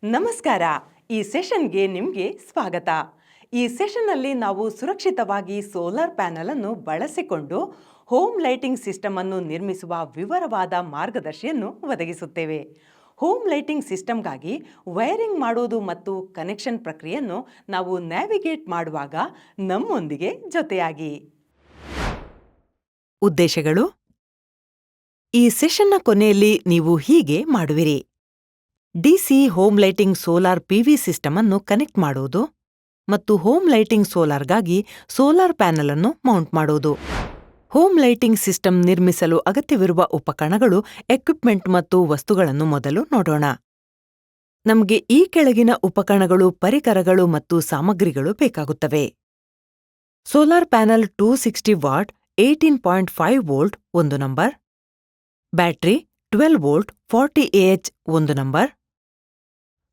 ನಮಸ್ಕಾರ. ಈ ಸೆಷನ್ಗೆ ನಿಮಗೆ ಸ್ವಾಗತ. ಈ ಸೆಷನ್ನಲ್ಲಿ ನಾವು ಸುರಕ್ಷಿತವಾಗಿ ಸೋಲಾರ್ ಪ್ಯಾನೆಲ್ ಅನ್ನು ಬಳಸಿಕೊಂಡು ಹೋಮ್ ಲೈಟಿಂಗ್ ಸಿಸ್ಟಮ್ ಅನ್ನು ನಿರ್ಮಿಸುವ ವಿವರವಾದ ಮಾರ್ಗದರ್ಶಿಯನ್ನು ಒದಗಿಸುತ್ತೇವೆ. ಹೋಮ್ ಲೈಟಿಂಗ್ ಸಿಸ್ಟಮ್ಗಾಗಿ ವೈರಿಂಗ್ ಮಾಡುವುದು ಮತ್ತು ಕನೆಕ್ಷನ್ ಪ್ರಕ್ರಿಯೆಯನ್ನು ನಾವು ನ್ಯಾವಿಗೇಟ್ ಮಾಡುವಾಗ ನಮ್ಮೊಂದಿಗೆ ಜೊತೆಯಾಗಿ. ಉದ್ದೇಶಗಳು: ಈ ಸೆಷನ್ನ ಕೊನೆಯಲ್ಲಿ ನೀವು ಹೀಗೆ ಮಾಡುವಿರಿ: DC home lighting solar PV system ಅನ್ನು ಕನೆಕ್ಟ್ ಮಾಡುವುದು ಮತ್ತು ಹೋಮ್ ಲೈಟಿಂಗ್ ಸೋಲಾರ್ಗಾಗಿ ಸೋಲಾರ್ ಪ್ಯಾನೆಲ್ ಅನ್ನು ಮೌಂಟ್ ಮಾಡುವುದು. ಹೋಮ್ ಲೈಟಿಂಗ್ ಸಿಸ್ಟಮ್ ನಿರ್ಮಿಸಲು ಅಗತ್ಯವಿರುವ ಉಪಕರಣಗಳು, ಎಕ್ವಿಪ್ಮೆಂಟ್ ಮತ್ತು ವಸ್ತುಗಳನ್ನು ಮೊದಲು ನೋಡೋಣ. ನಮಗೆ ಈ ಕೆಳಗಿನ ಉಪಕರಣಗಳು, ಪರಿಕರಗಳು ಮತ್ತು ಸಾಮಗ್ರಿಗಳು ಬೇಕಾಗುತ್ತವೆ. ಸೋಲಾರ್ ಪ್ಯಾನೆಲ್ 260 ವಾಟ್ 18.5 ವೋಲ್ಟ್ ಒಂದು ನಂಬರ್. ಬ್ಯಾಟರಿ 12 ವೋಲ್ಟ್ 40Ah ಒಂದು number.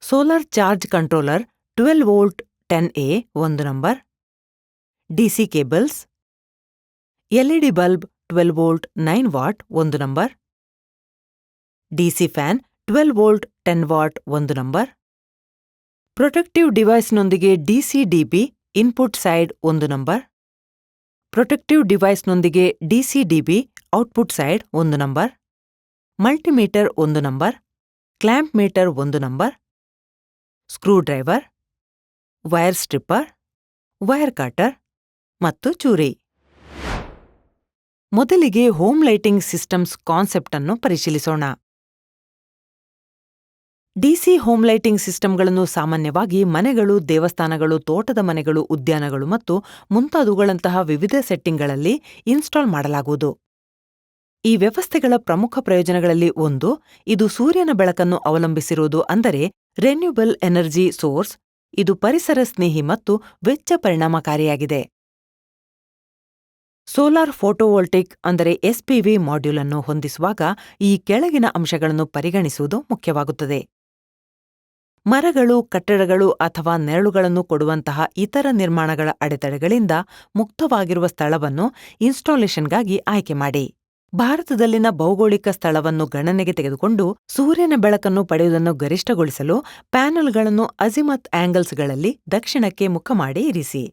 Solar charge controller 12 volt 10A ಒಂದು number. DC cables. LED bulb 12 volt 9 watt ಒಂದು number. DC fan 12 volt 10 watt ಒಂದು ನಂಬರ್. ಪ್ರೊಟೆಕ್ಟಿವ್ ಡಿವೈಸ್ನೊಂದಿಗೆ ಡಿಸಿ-ಡಿಬಿ ಇನ್ಪುಟ್ ಸೈಡ್ ಒಂದು number. Protective ಡಿವೈಸ್ನೊಂದಿಗೆ DC DB output side ಒಂದು number. Multimeter ಒಂದು number. Clamp meter ಒಂದು number. Screwdriver, wire stripper, wire cutter ಮತ್ತು ಚೂರಿ. ಮೊದಲಿಗೆ ಹೋಮ್ ಲೈಟಿಂಗ್ ಸಿಸ್ಟಮ್ಸ್ ಕಾನ್ಸೆಪ್ಟ್ ಅನ್ನು ಪರಿಶೀಲಿಸೋಣ. ಡಿಸಿ ಹೋಮ್ ಲೈಟಿಂಗ್ ಸಿಸ್ಟಮ್ಗಳನ್ನು ಸಾಮಾನ್ಯವಾಗಿ ಮನೆಗಳು, ದೇವಸ್ಥಾನಗಳು, ತೋಟದ ಮನೆಗಳು, ಉದ್ಯಾನಗಳು ಮತ್ತು ಮುಂತಾದವುಗಳಂತಹ ವಿವಿಧ ಸೆಟ್ಟಿಂಗ್ಗಳಲ್ಲಿ ಇನ್ಸ್ಟಾಲ್ ಮಾಡಲಾಗುವುದು. ಈ ವ್ಯವಸ್ಥೆಗಳ ಪ್ರಮುಖ ಪ್ರಯೋಜನಗಳಲ್ಲಿ ಒಂದು, ಇದು ಸೂರ್ಯನ ಬೆಳಕನ್ನು ಅವಲಂಬಿಸಿರುವುದು, ಅಂದರೆ ರೆನ್ಯೂಬಲ್ ಎನರ್ಜಿ ಸೋರ್ಸ್. ಇದು ಪರಿಸರ ಸ್ನೇಹಿ ಮತ್ತು ವೆಚ್ಚ ಪರಿಣಾಮಕಾರಿಯಾಗಿದೆ. ಸೋಲಾರ್ ಫೋಟೋವೋಲ್ಟಿಕ್ ಅಂದರೆ ಎಸ್ಪಿವಿ ಮಾಡ್ಯೂಲ್ ಅನ್ನು ಹೊಂದಿಸುವಾಗ ಈ ಕೆಳಗಿನ ಅಂಶಗಳನ್ನು ಪರಿಗಣಿಸುವುದು ಮುಖ್ಯವಾಗುತ್ತದೆ. ಮರಗಳು, ಕಟ್ಟಡಗಳು ಅಥವಾ ನೆರಳುಗಳನ್ನು ಕೊಡುವಂತಹ ಇತರ ನಿರ್ಮಾಣಗಳ ಅಡೆತಡೆಗಳಿಂದ ಮುಕ್ತವಾಗಿರುವ ಸ್ಥಳವನ್ನು ಇನ್ಸ್ಟಾಲೇಷನ್ಗಾಗಿ ಆಯ್ಕೆ ಮಾಡಿ. ಭಾರತದಲ್ಲಿನ ಭೌಗೋಳಿಕ ಸ್ಥಳವನ್ನು ಗಣನೆಗೆ ತೆಗೆದುಕೊಂಡು ಸೂರ್ಯನ ಬೆಳಕನ್ನು ಪಡೆಯುವುದನ್ನು ಗರಿಷ್ಠಗೊಳಿಸಲು ಪ್ಯಾನೆಲ್ಗಳನ್ನು ಅಜಿಮತ್ ಆಂಗಲ್ಸ್ಗಳಲ್ಲಿ ದಕ್ಷಿಣಕ್ಕೆ ಮುಖ ಮಾಡಿ ಇರಿಸಿ.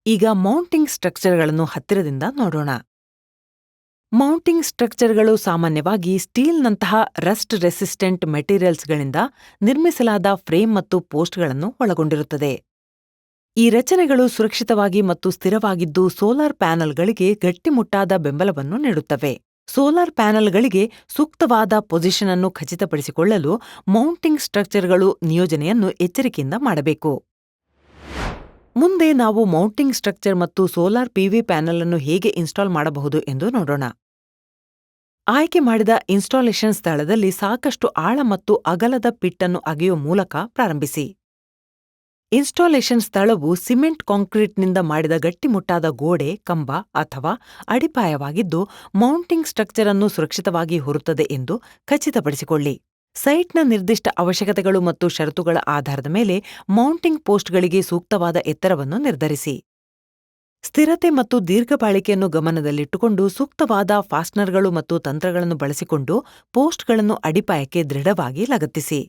ಈಗ ಮೌಂಟಿಂಗ್ ಸ್ಟ್ರಕ್ಚರ್ಗಳನ್ನು ಹತ್ತಿರದಿಂದ ನೋಡೋಣ. ಮೌಂಟಿಂಗ್ ಸ್ಟ್ರಕ್ಚರ್ಗಳು ಸಾಮಾನ್ಯವಾಗಿ ಸ್ಟೀಲ್ನಂತಹ ರಸ್ಟ್ ರೆಸಿಸ್ಟೆಂಟ್ ಮೆಟೀರಿಯಲ್ಸ್ಗಳಿಂದ ನಿರ್ಮಿಸಲಾದ ಫ್ರೇಮ್ ಮತ್ತು ಪೋಸ್ಟ್ಗಳನ್ನು ಒಳಗೊಂಡಿರುತ್ತದೆ. ಈ ರಚನೆಗಳು ಸುರಕ್ಷಿತವಾಗಿ ಮತ್ತು ಸ್ಥಿರವಾಗಿದ್ದು ಸೋಲಾರ್ ಪ್ಯಾನೆಲ್ಗಳಿಗೆ ಗಟ್ಟಿಮುಟ್ಟಾದ ಬೆಂಬಲವನ್ನು ನೀಡುತ್ತವೆ. ಸೋಲಾರ್ ಪ್ಯಾನೆಲ್ಗಳಿಗೆ ಸೂಕ್ತವಾದ ಪೊಸಿಷನ್ ಅನ್ನು ಖಚಿತಪಡಿಸಿಕೊಳ್ಳಲು ಮೌಂಟಿಂಗ್ ಸ್ಟ್ರಕ್ಚರ್ಗಳು ನಿಯೋಜನೆಯನ್ನು ಎಚ್ಚರಿಕೆಯಿಂದ ಮಾಡಬೇಕು. ಮುಂದೆ ನಾವು ಮೌಂಟಿಂಗ್ ಸ್ಟ್ರಕ್ಚರ್ ಮತ್ತು ಸೋಲಾರ್ ಪಿವಿ ಪ್ಯಾನೆಲ್ ಅನ್ನು ಹೇಗೆ ಇನ್ಸ್ಟಾಲ್ ಮಾಡಬಹುದು ಎಂದು ನೋಡೋಣ. ಆಯ್ಕೆ ಮಾಡಿದ ಇನ್ಸ್ಟಾಲೇಷನ್ ಸ್ಥಳದಲ್ಲಿ ಸಾಕಷ್ಟು ಆಳ ಮತ್ತು ಅಗಲದ ಪಿಟ್ ಅನ್ನು ಅಗೆಯುವ ಮೂಲಕ ಪ್ರಾರಂಭಿಸಿ. ಇನ್ಸ್ಟಾಲೇಷನ್ ಸ್ಥಳವು ಸಿಮೆಂಟ್ ಕಾಂಕ್ರೀಟ್ನಿಂದ ಮಾಡಿದ ಗಟ್ಟಿಮುಟ್ಟಾದ ಗೋಡೆ, ಕಂಬ ಅಥವಾ ಅಡಿಪಾಯವಾಗಿದ್ದು ಮೌಂಟಿಂಗ್ ಸ್ಟ್ರಕ್ಚರ್ ಅನ್ನು ಸುರಕ್ಷಿತವಾಗಿ ಹೊರುತ್ತದೆ ಎಂದು ಖಚಿತಪಡಿಸಿಕೊಳ್ಳಿ. ಸೈಟ್ನ ನಿರ್ದಿಷ್ಟ ಅವಶ್ಯಕತೆಗಳು ಮತ್ತು ಷರತ್ತುಗಳ ಆಧಾರದ ಮೇಲೆ ಮೌಂಟಿಂಗ್ ಪೋಸ್ಟ್ಗಳಿಗೆ ಸೂಕ್ತವಾದ ಎತ್ತರವನ್ನು ನಿರ್ಧರಿಸಿ. ಸ್ಥಿರತೆ ಮತ್ತು ದೀರ್ಘ ಬಾಳಿಕೆಯನ್ನು ಗಮನದಲ್ಲಿಟ್ಟುಕೊಂಡು ಸೂಕ್ತವಾದ ಫಾಸ್ಟ್ನರ್ಗಳು ಮತ್ತು ತಂತ್ರಗಳನ್ನು ಬಳಸಿಕೊಂಡು ಪೋಸ್ಟ್ಗಳನ್ನು ಅಡಿಪಾಯಕ್ಕೆ ದೃಢವಾಗಿ ಲಗತ್ತಿಸಿ.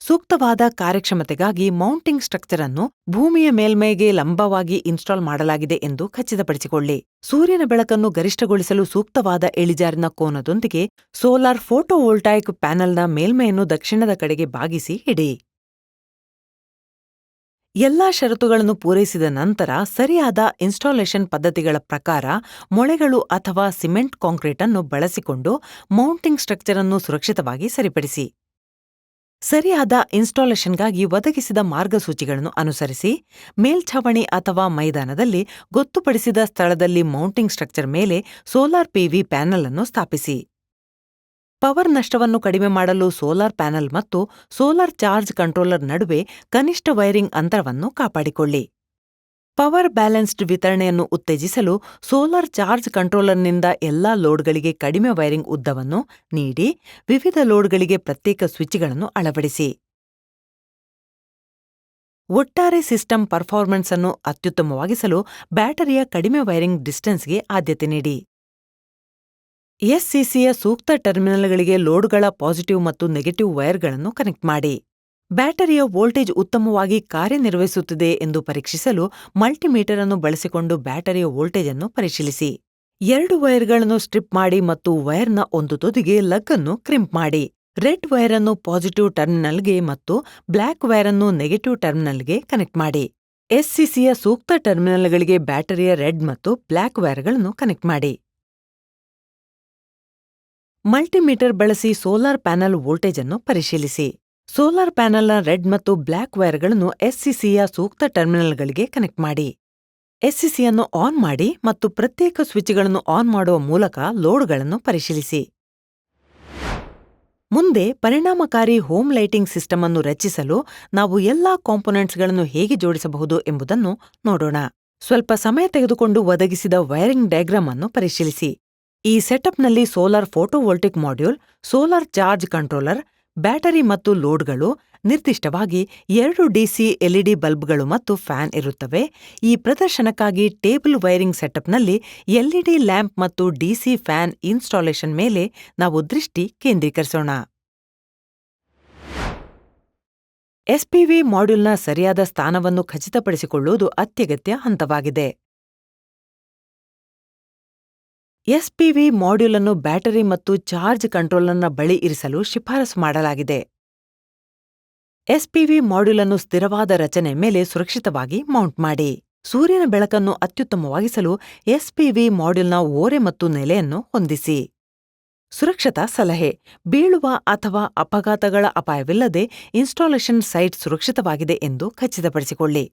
ಸೂಕ್ತವಾದ ಕಾರ್ಯಕ್ಷಮತೆಗಾಗಿ ಮೌಂಟಿಂಗ್ ಸ್ಟ್ರಕ್ಚರ್ ಅನ್ನು ಭೂಮಿಯ ಮೇಲ್ಮೈಗೆ ಲಂಬವಾಗಿ ಇನ್ಸ್ಟಾಲ್ ಮಾಡಲಾಗಿದೆ ಎಂದು ಖಚಿತಪಡಿಸಿಕೊಳ್ಳಿ. ಸೂರ್ಯನ ಬೆಳಕನ್ನು ಗರಿಷ್ಠಗೊಳಿಸಲು ಸೂಕ್ತವಾದ ಇಳಿಜಾರಿನ ಕೋನದೊಂದಿಗೆ ಸೋಲಾರ್ ಫೋಟೋವೋಲ್ಟಾಯಿಕ್ ಪ್ಯಾನೆಲ್ನ ಮೇಲ್ಮೈಯನ್ನು ದಕ್ಷಿಣದ ಕಡೆಗೆ ಬಾಗಿಸಿ ಇಡಿ. ಎಲ್ಲಾ ಷರತ್ತುಗಳನ್ನು ಪೂರೈಸಿದ ನಂತರ ಸರಿಯಾದ ಇನ್ಸ್ಟಾಲೇಷನ್ ಪದ್ಧತಿಗಳ ಪ್ರಕಾರ ಮೊಳೆಗಳು ಅಥವಾ ಸಿಮೆಂಟ್ ಕಾಂಕ್ರೀಟ್ ಅನ್ನು ಬಳಸಿಕೊಂಡು ಮೌಂಟಿಂಗ್ ಸ್ಟ್ರಕ್ಚರ್ ಅನ್ನು ಸುರಕ್ಷಿತವಾಗಿ ಸರಿಪಡಿಸಿ. ಸರಿಯಾದ ಇನ್ಸ್ಟಾಲೇಷನ್ಗಾಗಿ ಒದಗಿಸಿದ ಮಾರ್ಗಸೂಚಿಗಳನ್ನು ಅನುಸರಿಸಿ. ಮೇಲ್ಛಾವಣಿ ಅಥವಾ ಮೈದಾನದಲ್ಲಿ ಗೊತ್ತುಪಡಿಸಿದ ಸ್ಥಳದಲ್ಲಿ ಮೌಂಟಿಂಗ್ ಸ್ಟ್ರಕ್ಚರ್ ಮೇಲೆ ಸೋಲಾರ್ ಪಿವಿ ಪ್ಯಾನೆಲ್ ಅನ್ನು ಸ್ಥಾಪಿಸಿ. ಪವರ್ ನಷ್ಟವನ್ನು ಕಡಿಮೆ ಮಾಡಲು ಸೋಲಾರ್ ಪ್ಯಾನೆಲ್ ಮತ್ತು ಸೋಲಾರ್ ಚಾರ್ಜ್ ಕಂಟ್ರೋಲರ್ ನಡುವೆ ಕನಿಷ್ಠ ವೈರಿಂಗ್ ಅಂತರವನ್ನು ಕಾಪಾಡಿಕೊಳ್ಳಿ. ಪವರ್ ಬ್ಯಾಲೆನ್ಸ್ಡ್ ವಿತರಣೆಯನ್ನು ಉತ್ತೇಜಿಸಲು ಸೋಲಾರ್ ಚಾರ್ಜ್ ಕಂಟ್ರೋಲರ್ನಿಂದ ಎಲ್ಲಾ ಲೋಡ್ಗಳಿಗೆ ಕಡಿಮೆ ವೈರಿಂಗ್ ಉದ್ದವನ್ನು ನೀಡಿ ವಿವಿಧ ಲೋಡ್ಗಳಿಗೆ ಪ್ರತ್ಯೇಕ ಸ್ವಿಚ್ಗಳನ್ನು ಅಳವಡಿಸಿ. ಒಟ್ಟಾರೆ ಸಿಸ್ಟಮ್ ಪರ್ಫಾರ್ಮೆನ್ಸ್ ಅನ್ನು ಅತ್ಯುತ್ತಮವಾಗಿಸಲು ಬ್ಯಾಟರಿಯ ಕಡಿಮೆ ವೈರಿಂಗ್ ಡಿಸ್ಟೆನ್ಸ್ಗೆ ಆದ್ಯತೆ ನೀಡಿ. ಎಸ್ಸಿಸಿಯ ಸೂಕ್ತ ಟರ್ಮಿನಲ್ಗಳಿಗೆ ಲೋಡ್ಗಳ ಪಾಸಿಟಿವ್ ಮತ್ತು ನೆಗೆಟಿವ್ ವೈರ್ಗಳನ್ನು ಕನೆಕ್ಟ್ ಮಾಡಿ. ಬ್ಯಾಟರಿಯ ವೋಲ್ಟೇಜ್ ಉತ್ತಮವಾಗಿ ಕಾರ್ಯನಿರ್ವಹಿಸುತ್ತಿದೆ ಎಂದು ಪರೀಕ್ಷಿಸಲು ಮಲ್ಟಿಮೀಟರ್ ಅನ್ನು ಬಳಸಿಕೊಂಡು ಬ್ಯಾಟರಿಯ ವೋಲ್ಟೇಜ್ ಅನ್ನು ಪರಿಶೀಲಿಸಿ. 2 ವೈರ್ಗಳನ್ನು ಸ್ಟ್ರಿಪ್ ಮಾಡಿ ಮತ್ತು ವೈರ್ನ ಒಂದು ತುದಿಗೆ ಲಗ್ ಅನ್ನು ಕ್ರಿಂಪ್ ಮಾಡಿ. ರೆಡ್ ವೈರ್ ಅನ್ನು ಪಾಸಿಟಿವ್ ಟರ್ಮಿನಲ್ಗೆ ಮತ್ತು ಬ್ಲ್ಯಾಕ್ ವೈರ್ ಅನ್ನು ನೆಗೆಟಿವ್ ಟರ್ಮಿನಲ್ಗೆ ಕನೆಕ್ಟ್ ಮಾಡಿ. ಎಸ್ಸಿಸಿಯ ಸೂಕ್ತ ಟರ್ಮಿನಲ್ಗಳಿಗೆ ಬ್ಯಾಟರಿಯ ರೆಡ್ ಮತ್ತು ಬ್ಲ್ಯಾಕ್ ವೈರ್ಗಳನ್ನು ಕನೆಕ್ಟ್ ಮಾಡಿ. ಮಲ್ಟಿಮೀಟರ್ ಬಳಸಿ ಸೋಲಾರ್ ಪ್ಯಾನೆಲ್ ವೋಲ್ಟೇಜ್ ಅನ್ನು ಪರಿಶೀಲಿಸಿ. ಸೋಲಾರ್ ಪ್ಯಾನೆಲ್ನ ರೆಡ್ ಮತ್ತು ಬ್ಲ್ಯಾಕ್ ವೈರ್ಗಳನ್ನು ಎಸ್ಸಿಸಿಯ ಸೂಕ್ತ ಟರ್ಮಿನಲ್ಗಳಿಗೆ ಕನೆಕ್ಟ್ ಮಾಡಿ. ಎಸ್ಸಿಸಿಯನ್ನು ಆನ್ ಮಾಡಿ ಮತ್ತು ಪ್ರತ್ಯೇಕ ಸ್ವಿಚ್ಗಳನ್ನು ಆನ್ ಮಾಡುವ ಮೂಲಕ ಲೋಡ್ಗಳನ್ನು ಪರಿಶೀಲಿಸಿ. ಮುಂದೆ ಪರಿಣಾಮಕಾರಿ ಹೋಮ್ ಲೈಟಿಂಗ್ ಸಿಸ್ಟಮ್ ಅನ್ನು ರಚಿಸಲು ನಾವು ಎಲ್ಲಾ ಕಾಂಪೊನೆಂಟ್ಸ್ಗಳನ್ನು ಹೇಗೆ ಜೋಡಿಸಬಹುದು ಎಂಬುದನ್ನು ನೋಡೋಣ. ಸ್ವಲ್ಪ ಸಮಯ ತೆಗೆದುಕೊಂಡು ಒದಗಿಸಿದ ವೈರಿಂಗ್ ಡಯಾಗ್ರಾಮ್ ಅನ್ನು ಪರಿಶೀಲಿಸಿ. ಈ ಸೆಟಪ್ನಲ್ಲಿ solar photovoltaic module, solar charge controller, battery ಮತ್ತು ಲೋಡ್ಗಳು, ನಿರ್ದಿಷ್ಟವಾಗಿ 2 ಡಿಸಿ ಎಲ್ಇಡಿ ಬಲ್ಬ್ಗಳು ಮತ್ತು ಫ್ಯಾನ್ ಇರುತ್ತವೆ. ಈ ಪ್ರದರ್ಶನಕ್ಕಾಗಿ ಟೇಬಲ್ ವೈರಿಂಗ್ ಸೆಟಪ್ನಲ್ಲಿ ಎಲ್ಇಡಿ ಲ್ಯಾಂಪ್ ಮತ್ತು ಡಿಸಿ ಫ್ಯಾನ್ ಇನ್ಸ್ಟಾಲೇಷನ್ ಮೇಲೆ ನಾವು ದೃಷ್ಟಿ ಕೇಂದ್ರೀಕರಿಸೋಣ. ಎಸ್ಪಿವಿ ಮಾಡ್ಯೂಲ್ನ ಸರಿಯಾದ ಸ್ಥಾನವನ್ನು ಖಚಿತಪಡಿಸಿಕೊಳ್ಳುವುದು ಅತ್ಯಗತ್ಯ ಹಂತವಾಗಿದೆ. ಎಸ್ಪಿವಿ ಮಾಡ್ಯೂಲ್ ಅನ್ನು ಬ್ಯಾಟರಿ ಮತ್ತು ಚಾರ್ಜ್ ಕಂಟ್ರೋಲರ್ನ ಬಳಿ ಇರಿಸಲು ಶಿಫಾರಸು ಮಾಡಲಾಗಿದೆ. ಎಸ್ಪಿವಿ ಮಾಡ್ಯೂಲ್ ಅನ್ನು ಸ್ಥಿರವಾದ ರಚನೆ ಮೇಲೆ ಸುರಕ್ಷಿತವಾಗಿ ಮೌಂಟ್ ಮಾಡಿ. ಸೂರ್ಯನ ಬೆಳಕನ್ನು ಅತ್ಯುತ್ತಮವಾಗಿಸಲು ಎಸ್ಪಿವಿ ಮಾಡ್ಯೂಲ್ನ ಓರೆ ಮತ್ತು ನೆಲೆಯನ್ನು ಹೊಂದಿಸಿ. ಸುರಕ್ಷತಾ ಸಲಹೆ: ಬೀಳುವ ಅಥವಾ ಅಪಘಾತಗಳ ಅಪಾಯವಿಲ್ಲದೆ ಇನ್ಸ್ಟಾಲೇಷನ್ ಸೈಟ್ ಸುರಕ್ಷಿತವಾಗಿದೆ ಎಂದು ಖಚಿತಪಡಿಸಿಕೊಳ್ಳಿ.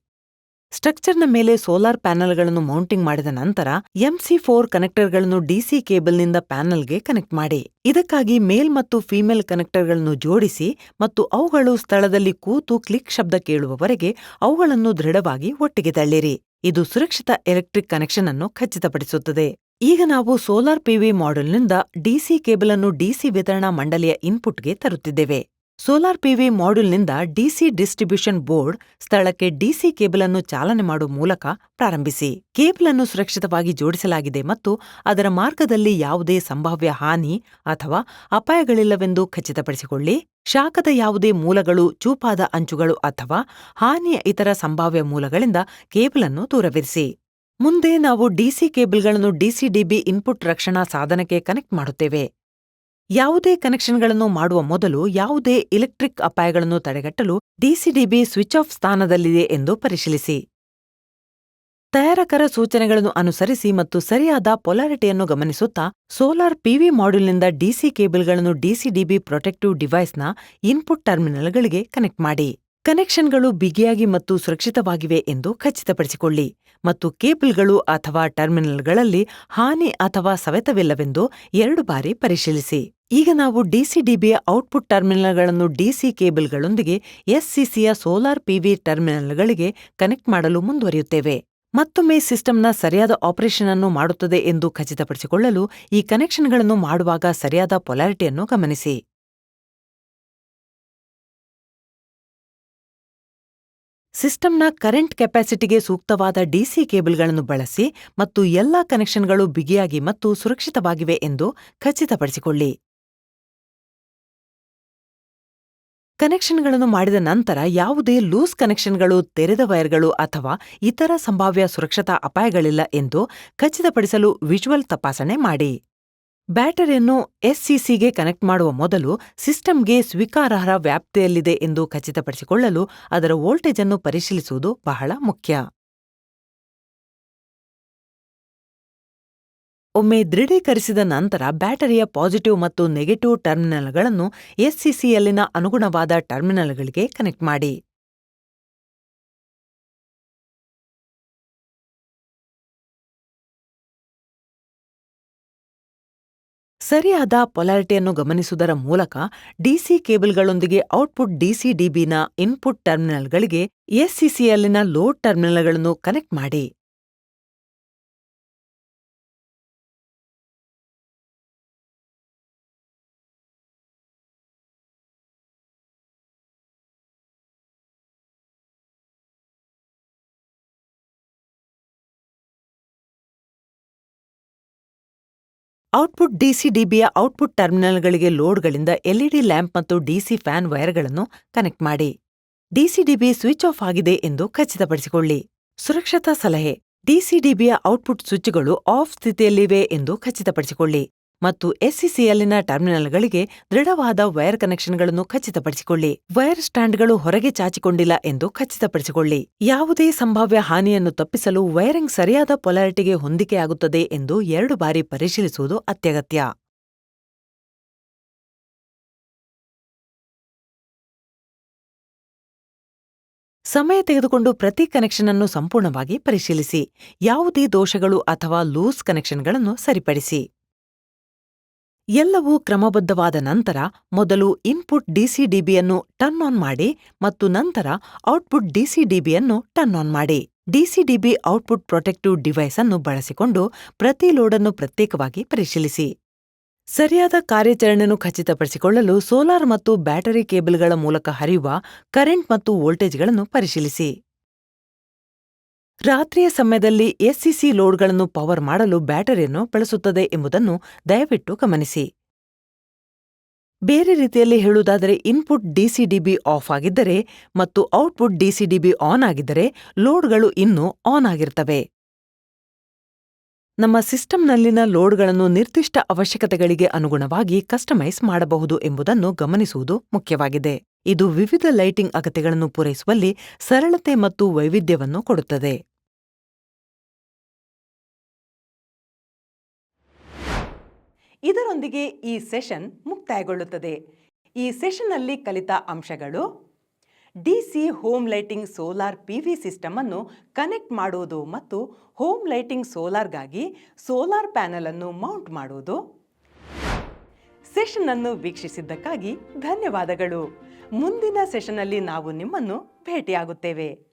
ಸ್ಟ್ರಕ್ಚರ್ನ ಮೇಲೆ ಸೋಲಾರ್ ಪ್ಯಾನೆಲ್ಗಳನ್ನು ಮೌಂಟಿಂಗ್ ಮಾಡಿದ ನಂತರ MC4 ಕನೆಕ್ಟರ್ಗಳನ್ನು ಡಿಸಿ ಕೇಬಲ್ನಿಂದ ಪ್ಯಾನೆಲ್ಗೆ ಕನೆಕ್ಟ್ ಮಾಡಿ. ಇದಕ್ಕಾಗಿ ಮೇಲ್ ಮತ್ತು ಫೀಮೇಲ್ ಕನೆಕ್ಟರ್ಗಳನ್ನು ಜೋಡಿಸಿ ಮತ್ತು ಅವುಗಳು ಸ್ಥಳದಲ್ಲಿ ಕೂತು ಕ್ಲಿಕ್ ಶಬ್ದ ಕೇಳುವವರೆಗೆ ಅವುಗಳನ್ನು ದೃಢವಾಗಿ ಒಟ್ಟಿಗೆ ತಳ್ಳಿರಿ. ಇದು ಸುರಕ್ಷಿತ ಎಲೆಕ್ಟ್ರಿಕ್ ಕನೆಕ್ಷನ್ ಅನ್ನು ಖಚಿತಪಡಿಸುತ್ತದೆ. ಈಗ ನಾವು ಸೋಲಾರ್ ಪಿವಿ ಮಾಡ್ಯೂಲ್ನಿಂದ ಡಿಸಿ ಕೇಬಲ್ ಅನ್ನು ಡಿಸಿ ವಿತರಣಾ ಮಂಡಳಿಯ ಇನ್ಪುಟ್ಗೆ ತರುತ್ತಿದ್ದೇವೆ. ಸೋಲಾರ್ ಪಿವಿ ಮಾಡ್ಯೂಲ್ನಿಂದ ಡಿಸಿ ಡಿಸ್ಟ್ರಿಬ್ಯೂಷನ್ ಬೋರ್ಡ್ ಸ್ಥಳಕ್ಕೆ ಡಿಸಿ ಕೇಬಲ್ ಅನ್ನು ಚಾಲನೆ ಮಾಡುವ ಮೂಲಕ ಪ್ರಾರಂಭಿಸಿ. ಕೇಬಲ್ ಅನ್ನು ಸುರಕ್ಷಿತವಾಗಿ ಜೋಡಿಸಲಾಗಿದೆ ಮತ್ತು ಅದರ ಮಾರ್ಗದಲ್ಲಿ ಯಾವುದೇ ಸಂಭಾವ್ಯ ಹಾನಿ ಅಥವಾ ಅಪಾಯಗಳಿಲ್ಲವೆಂದು ಖಚಿತಪಡಿಸಿಕೊಳ್ಳಿ. ಶಾಖದ ಯಾವುದೇ ಮೂಲಗಳು, ಚೂಪಾದ ಅಂಚುಗಳು ಅಥವಾ ಹಾನಿಯ ಇತರ ಸಂಭಾವ್ಯ ಮೂಲಗಳಿಂದ ಕೇಬಲ್ ಅನ್ನು ದೂರವಿರಿಸಿ. ಮುಂದೆ ನಾವು ಡಿಸಿ ಕೇಬಲ್ಗಳನ್ನು ಡಿಸಿ-ಡಿಬಿ ಇನ್ಪುಟ್ ರಕ್ಷಣಾ ಸಾಧನಕ್ಕೆ ಕನೆಕ್ಟ್ ಮಾಡುತ್ತೇವೆ. ಯಾವುದೇ ಕನೆಕ್ಷನ್ಗಳನ್ನು ಮಾಡುವ ಮೊದಲು ಯಾವುದೇ ಎಲೆಕ್ಟ್ರಿಕ್ ಅಪಾಯಗಳನ್ನು ತಡೆಗಟ್ಟಲು ಡಿಸಿ-ಡಿಬಿ ಸ್ವಿಚ್ ಆಫ್ ಸ್ಥಾನದಲ್ಲಿದೆ ಎಂದು ಪರಿಶೀಲಿಸಿ. ತಯಾರಕರ ಸೂಚನೆಗಳನ್ನು ಅನುಸರಿಸಿ ಮತ್ತು ಸರಿಯಾದ ಪೊಲಾರಿಟಿಯನ್ನು ಗಮನಿಸುತ್ತಾ ಸೋಲಾರ್ ಪಿವಿ ಮಾಡ್ಯೂಲ್ನಿಂದ ಡಿಸಿ ಕೇಬಲ್ಗಳನ್ನು ಡಿಸಿ-ಡಿಬಿ ಪ್ರೊಟೆಕ್ಟಿವ್ ಡಿವೈಸ್ನ ಇನ್ಪುಟ್ ಟರ್ಮಿನಲ್ಗಳಿಗೆ ಕನೆಕ್ಟ್ ಮಾಡಿ. ಕನೆಕ್ಷನ್ಗಳು ಬಿಗಿಯಾಗಿ ಮತ್ತು ಸುರಕ್ಷಿತವಾಗಿವೆ ಎಂದು ಖಚಿತಪಡಿಸಿಕೊಳ್ಳಿ ಮತ್ತು ಕೇಬಲ್ಗಳು ಅಥವಾ ಟರ್ಮಿನಲ್ಗಳಲ್ಲಿ ಹಾನಿ ಅಥವಾ ಸವೆತವಿಲ್ಲವೆಂದು 2 ಬಾರಿ ಪರಿಶೀಲಿಸಿ. ಈಗ ನಾವು ಡಿಸಿ-ಡಿಬಿಯ ಔಟ್ಪುಟ್ ಟರ್ಮಿನಲ್ಗಳನ್ನು ಡಿಸಿ ಕೇಬಲ್ಗಳೊಂದಿಗೆ ಎಸ್ಸಿಸಿಯ ಸೋಲಾರ್ ಪಿವಿ ಟರ್ಮಿನಲ್ಗಳಿಗೆ ಕನೆಕ್ಟ್ ಮಾಡಲು ಮುಂದುವರಿಯುತ್ತೇವೆ. ಮತ್ತೊಮ್ಮೆ ಸಿಸ್ಟಮ್ನ ಸರಿಯಾದ ಆಪರೇಷನ್ ಅನ್ನು ಮಾಡುತ್ತದೆ ಎಂದು ಖಚಿತಪಡಿಸಿಕೊಳ್ಳಲು ಈ ಕನೆಕ್ಷನ್ಗಳನ್ನು ಮಾಡುವಾಗ ಸರಿಯಾದ ಪೊಲಾರಿಟಿಯನ್ನು ಗಮನಿಸಿ. ಸಿಸ್ಟಮ್ನ ಕರೆಂಟ್ ಕೆಪಾಸಿಟಿಗೆ ಸೂಕ್ತವಾದ ಡಿಸಿ ಕೇಬಲ್ಗಳನ್ನು ಬಳಸಿ ಮತ್ತು ಎಲ್ಲಾ ಕನೆಕ್ಷನ್ಗಳು ಬಿಗಿಯಾಗಿ ಮತ್ತು ಸುರಕ್ಷಿತವಾಗಿವೆ ಎಂದು ಖಚಿತಪಡಿಸಿಕೊಳ್ಳಿ. ಕನೆಕ್ಷನ್ಗಳನ್ನು ಮಾಡಿದ ನಂತರ ಯಾವುದೇ ಲೂಸ್ ಕನೆಕ್ಷನ್ಗಳು, ತೆರೆದ ವೈರ್ಗಳು ಅಥವಾ ಇತರ ಸಂಭಾವ್ಯ ಸುರಕ್ಷತಾ ಅಪಾಯಗಳಿಲ್ಲ ಎಂದು ಖಚಿತಪಡಿಸಲು ವಿಜುವಲ್ ತಪಾಸಣೆ ಮಾಡಿ. ಬ್ಯಾಟರಿಯನ್ನು ಎಸ್ಸಿಸಿಗೆ ಕನೆಕ್ಟ್ ಮಾಡುವ ಮೊದಲು ಸಿಸ್ಟಮ್ಗೆ ಸ್ವೀಕಾರಾರ್ಹ ವ್ಯಾಪ್ತಿಯಲ್ಲಿದೆ ಎಂದು ಖಚಿತಪಡಿಸಿಕೊಳ್ಳಲು ಅದರ ವೋಲ್ಟೇಜ್ ಅನ್ನು ಪರಿಶೀಲಿಸುವುದು ಬಹಳ ಮುಖ್ಯ. ಒಮ್ಮೆ ದೃಢೀಕರಿಸಿದ ನಂತರ ಬ್ಯಾಟರಿಯ ಪಾಸಿಟಿವ್ ಮತ್ತು ನೆಗೆಟಿವ್ ಟರ್ಮಿನಲ್ಗಳನ್ನು ಎಸ್ಸಿಸಿಯಲ್ಲಿನ ಅನುಗುಣವಾದ ಟರ್ಮಿನಲ್ಗಳಿಗೆ ಕನೆಕ್ಟ್ ಮಾಡಿ. ಸರಿಯಾದ ಪೊಲಾರಿಟಿಯನ್ನು ಗಮನಿಸುವುದರ ಮೂಲಕ ಡಿಸಿ ಕೇಬಲ್ಗಳೊಂದಿಗೆ ಔಟ್ಪುಟ್ ಡಿಸಿ-ಡಿಬಿನ ಇನ್ಪುಟ್ ಟರ್ಮಿನಲ್ಗಳಿಗೆ ಎಸ್ಸಿಸಿಯಲ್ಲಿನ ಲೋಡ್ ಟರ್ಮಿನಲ್ಗಳನ್ನು ಕನೆಕ್ಟ್ ಮಾಡಿ. ಔಟ್ಪುಟ್ ಡಿಸಿ-ಡಿಬಿಯ ಔಟ್ಪುಟ್ ಟರ್ಮಿನಲ್ಗಳಿಗೆ ಲೋಡ್ಗಳಿಂದ ಎಲ್ಇಡಿ ಲ್ಯಾಂಪ್ ಮತ್ತು ಡಿಸಿ ಫ್ಯಾನ್ ವೈರ್ಗಳನ್ನು ಕನೆಕ್ಟ್ ಮಾಡಿ. ಡಿಸಿ-ಡಿಬಿ ಸ್ವಿಚ್ ಆಫ್ ಆಗಿದೆ ಎಂದು ಖಚಿತಪಡಿಸಿಕೊಳ್ಳಿ. ಸುರಕ್ಷತಾ ಸಲಹೆ: ಡಿಸಿ-ಡಿಬಿಯ ಔಟ್ಪುಟ್ ಸ್ವಿಚ್ಗಳು ಆಫ್ ಸ್ಥಿತಿಯಲ್ಲಿವೆ ಎಂದು ಖಚಿತಪಡಿಸಿಕೊಳ್ಳಿ ಮತ್ತು ಎಸ್ಸಿಸಿಯಲ್ಲಿನ ಟರ್ಮಿನಲ್ಗಳಿಗೆ ದೃಢವಾದ ವೈರ್ ಕನೆಕ್ಷನ್ಗಳನ್ನು ಖಚಿತಪಡಿಸಿಕೊಳ್ಳಿ. ವೈರ್ ಸ್ಟ್ಯಾಂಡ್ಗಳು ಹೊರಗೆ ಚಾಚಿಕೊಂಡಿಲ್ಲ ಎಂದು ಖಚಿತಪಡಿಸಿಕೊಳ್ಳಿ. ಯಾವುದೇ ಸಂಭಾವ್ಯ ಹಾನಿಯನ್ನು ತಪ್ಪಿಸಲು ವೈರಿಂಗ್ ಸರಿಯಾದ ಪೊಲಾರಿಟಿಗೆ ಹೊಂದಿಕೆಯಾಗುತ್ತದೆ ಎಂದು 2 ಬಾರಿ ಪರಿಶೀಲಿಸುವುದು ಅತ್ಯಗತ್ಯ. ಸಮಯ ತೆಗೆದುಕೊಂಡು ಪ್ರತಿ ಕನೆಕ್ಷನ್ ಅನ್ನು ಸಂಪೂರ್ಣವಾಗಿ ಪರಿಶೀಲಿಸಿ. ಯಾವುದೇ ದೋಷಗಳು ಅಥವಾ ಲೂಸ್ ಕನೆಕ್ಷನ್ಗಳನ್ನು ಸರಿಪಡಿಸಿ. ಎಲ್ಲವೂ ಕ್ರಮಬದ್ಧವಾದ ನಂತರ ಮೊದಲು ಇನ್ಪುಟ್ ಡಿಸಿ-ಡಿಬಿಯನ್ನು ಟರ್ನ್ ಆನ್ ಮಾಡಿ ಮತ್ತು ನಂತರ ಔಟ್ಪುಟ್ ಡಿಸಿ-ಡಿಬಿಯನ್ನು ಟರ್ನ್ ಆನ್ ಮಾಡಿ. ಡಿಸಿ-ಡಿಬಿ ಔಟ್ಪುಟ್ ಪ್ರೊಟೆಕ್ಟಿವ್ ಡಿವೈಸ್ ಅನ್ನು ಬಳಸಿಕೊಂಡು ಪ್ರತಿ ಲೋಡನ್ನು ಪ್ರತ್ಯೇಕವಾಗಿ ಪರಿಶೀಲಿಸಿ. ಸರಿಯಾದ ಕಾರ್ಯಾಚರಣೆಯನ್ನು ಖಚಿತಪಡಿಸಿಕೊಳ್ಳಲು ಸೋಲಾರ್ ಮತ್ತು ಬ್ಯಾಟರಿ ಕೇಬಲ್ಗಳ ಮೂಲಕ ಹರಿಯುವ ಕರೆಂಟ್ ಮತ್ತು ವೋಲ್ಟೇಜ್ಗಳನ್ನು ಪರಿಶೀಲಿಸಿ. ರಾತ್ರಿಯ ಸಮಯದಲ್ಲಿ ಎಸ್ಸಿಸಿ ಲೋಡ್ಗಳನ್ನು ಪವರ್ ಮಾಡಲು ಬ್ಯಾಟರಿಯನ್ನು ಬಳಸುತ್ತದೆ ಎಂಬುದನ್ನು ದಯವಿಟ್ಟು ಗಮನಿಸಿ. ಬೇರೆ ರೀತಿಯಲ್ಲಿ ಹೇಳುವುದಾದರೆ, ಇನ್ಪುಟ್ ಡಿಸಿ-ಡಿಬಿ ಆಫ್ ಆಗಿದ್ದರೆ ಮತ್ತು ಔಟ್ಪುಟ್ ಡಿಸಿ-ಡಿಬಿ ಆನ್ ಆಗಿದ್ದರೆ ಲೋಡ್ಗಳು ಇನ್ನೂ ಆನ್ ಆಗಿರ್ತವೆ. ನಮ್ಮ ಸಿಸ್ಟಂನಲ್ಲಿನ ಲೋಡ್ಗಳನ್ನು ನಿರ್ದಿಷ್ಟ ಅವಶ್ಯಕತೆಗಳಿಗೆ ಅನುಗುಣವಾಗಿ ಕಸ್ಟಮೈಸ್ ಮಾಡಬಹುದು ಎಂಬುದನ್ನು ಗಮನಿಸುವುದು ಮುಖ್ಯವಾಗಿದೆ. ಇದು ವಿವಿಧ ಲೈಟಿಂಗ್ ಅಗತ್ಯಗಳನ್ನು ಪೂರೈಸುವಲ್ಲಿ ಸರಳತೆ ಮತ್ತು ವೈವಿಧ್ಯವನ್ನು ಕೊಡುತ್ತದೆ. ಇದರೊಂದಿಗೆ ಈ ಸೆಷನ್ ಮುಕ್ತಾಯಗೊಳ್ಳುತ್ತದೆ. ಈ ಸೆಷನ್ನಲ್ಲಿ ಕಲಿತ ಅಂಶಗಳು: DC home lighting solar PV system ಅನ್ನು ಕನೆಕ್ಟ್ ಮಾಡುವುದು ಮತ್ತು ಹೋಮ್ ಲೈಟಿಂಗ್ ಸೋಲಾರ್ಗಾಗಿ ಸೋಲಾರ್ ಪ್ಯಾನೆಲ್ ಅನ್ನು ಮೌಂಟ್ ಮಾಡುವುದು. ಸೆಷನ್ ಅನ್ನು ವೀಕ್ಷಿಸಿದ್ದಕ್ಕಾಗಿ ಧನ್ಯವಾದಗಳು. ಮುಂದಿನ ಸೆಷನ್ನಲ್ಲಿ ನಾವು ನಿಮ್ಮನ್ನು ಭೇಟಿಯಾಗುತ್ತೇವೆ.